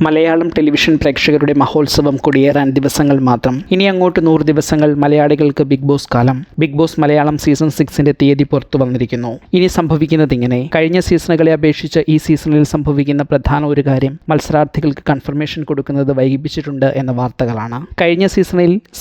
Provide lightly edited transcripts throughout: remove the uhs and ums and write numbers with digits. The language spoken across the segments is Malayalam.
മലയാളം ടെലിവിഷൻ പ്രേക്ഷകരുടെ മഹോത്സവം കൊടിയേറാൻ ദിവസങ്ങൾ മാത്രം. ഇനി അങ്ങോട്ട് 100 ദിവസങ്ങൾ മലയാളികൾക്ക് ബിഗ് ബോസ് കാലം. ബിഗ് ബോസ് മലയാളം സീസൺ 6ന്റെ തീയതി പുറത്തു വന്നിരിക്കുന്നു. ഇനി സംഭവിക്കുന്നത് ഇങ്ങനെ: കഴിഞ്ഞ സീസണുകളെ അപേക്ഷിച്ച് ഈ സീസണിൽ സംഭവിക്കുന്ന പ്രധാന ഒരു കാര്യം മത്സരാർത്ഥികൾക്ക് കൺഫർമേഷൻ കൊടുക്കുന്നത് വൈകിപ്പിച്ചിട്ടുണ്ട് എന്ന വാർത്തകളാണ്. കഴിഞ്ഞ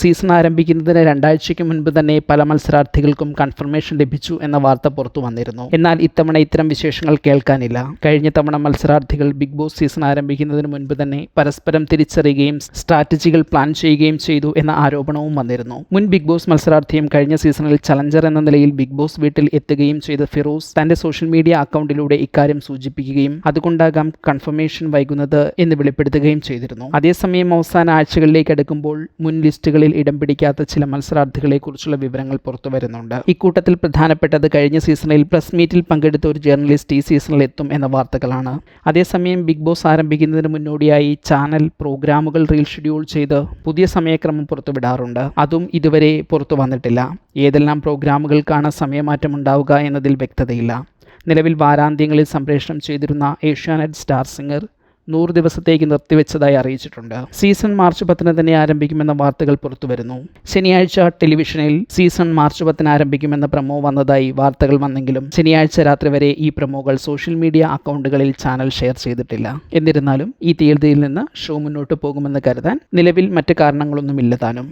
സീസൺ ആരംഭിക്കുന്നതിന് 2 ആഴ്ചയ്ക്ക് മുൻപ് തന്നെ പല മത്സരാർത്ഥികൾക്കും കൺഫർമേഷൻ ലഭിച്ചു എന്ന വാർത്ത പുറത്തു വന്നിരുന്നു. എന്നാൽ ഇത്തവണ ഇത്തരം വിശേഷങ്ങൾ കേൾക്കാനില്ല. കഴിഞ്ഞ തവണ മത്സരാർത്ഥികൾ ബിഗ് ബോസ് സീസൺ ആരംഭിക്കുന്നതിന് മുൻപ് തന്നെ പരസ്പരം തിരിച്ചറിയുകയും സ്ട്രാറ്റജികൾ പ്ലാൻ ചെയ്യുകയും ചെയ്തു എന്ന ആരോപണവും വന്നിരുന്നു. മുൻ ബിഗ് ബോസ് മത്സരാർത്ഥിയും കഴിഞ്ഞ സീസണിൽ ചലഞ്ചർ എന്ന നിലയിൽ ബിഗ് ബോസ് വീട്ടിൽ എത്തുകയും ചെയ്ത ഫിറോസ് തന്റെ സോഷ്യൽ മീഡിയ അക്കൗണ്ടിലൂടെ ഇക്കാര്യം സൂചിപ്പിക്കുകയും അതുകൊണ്ടാകാം കൺഫർമേഷൻ വൈകുന്നത് എന്ന് വെളിപ്പെടുത്തുകയും ചെയ്തിരുന്നു. അതേസമയം അവസാന ആഴ്ചകളിലേക്ക് അടുക്കുമ്പോൾ മുൻ ലിസ്റ്റുകളിൽ ഇടം പിടിക്കാത്ത ചില മത്സരാർത്ഥികളെ കുറിച്ചുള്ള വിവരങ്ങൾ പുറത്തു വരുന്നുണ്ട്. ഇക്കൂട്ടത്തിൽ പ്രധാനപ്പെട്ടത് കഴിഞ്ഞ സീസണിൽ പ്രസ് മീറ്റിൽ പങ്കെടുത്ത ഒരു ജേർണലിസ്റ്റ് ഈ സീസണിൽ എത്തും എന്ന വാർത്തകളാണ്. അതേസമയം ബിഗ് ബോസ് ആരംഭിക്കുന്നതിന് മുന്നോടിയായി ചാനൽ പ്രോഗ്രാമുകൾ റീൽ ഷെഡ്യൂൾ ചെയ്ത് പുതിയ സമയക്രമം പുറത്തുവിടാറുണ്ട്. അതും ഇതുവരെ പുറത്തു വന്നിട്ടില്ല. ഏതെല്ലാം പ്രോഗ്രാമുകൾക്കാണ് സമയമാറ്റം ഉണ്ടാവുക എന്നതിൽ വ്യക്തതയില്ല. നിലവിൽ വാരാന്ത്യങ്ങളിൽ സംപ്രേഷണം ചെയ്തിരുന്ന ഏഷ്യാനെറ്റ് സ്റ്റാർ സിംഗർ 100 ദിവസത്തേക്ക് നിർത്തിവെച്ചതായി അറിയിച്ചിട്ടുണ്ട്. സീസൺ മാർച്ച് 10 തന്നെ ആരംഭിക്കുമെന്ന വാർത്തകൾ പുറത്തുവരുന്നു. ശനിയാഴ്ച ടെലിവിഷനിൽ സീസൺ മാർച്ച് 10 ആരംഭിക്കുമെന്ന പ്രമോ വന്നതായി വാർത്തകൾ വന്നെങ്കിലും ശനിയാഴ്ച രാത്രി വരെ ഈ പ്രമോകൾ സോഷ്യൽ മീഡിയ അക്കൗണ്ടുകളിൽ ചാനൽ ഷെയർ ചെയ്തിട്ടില്ല. എന്നിരുന്നാലും ഈ തീയതിയിൽ നിന്ന് ഷോ മുന്നോട്ട് പോകുമെന്ന് കരുതാൻ നിലവിൽ മറ്റ് കാരണങ്ങളൊന്നുമില്ല താനും.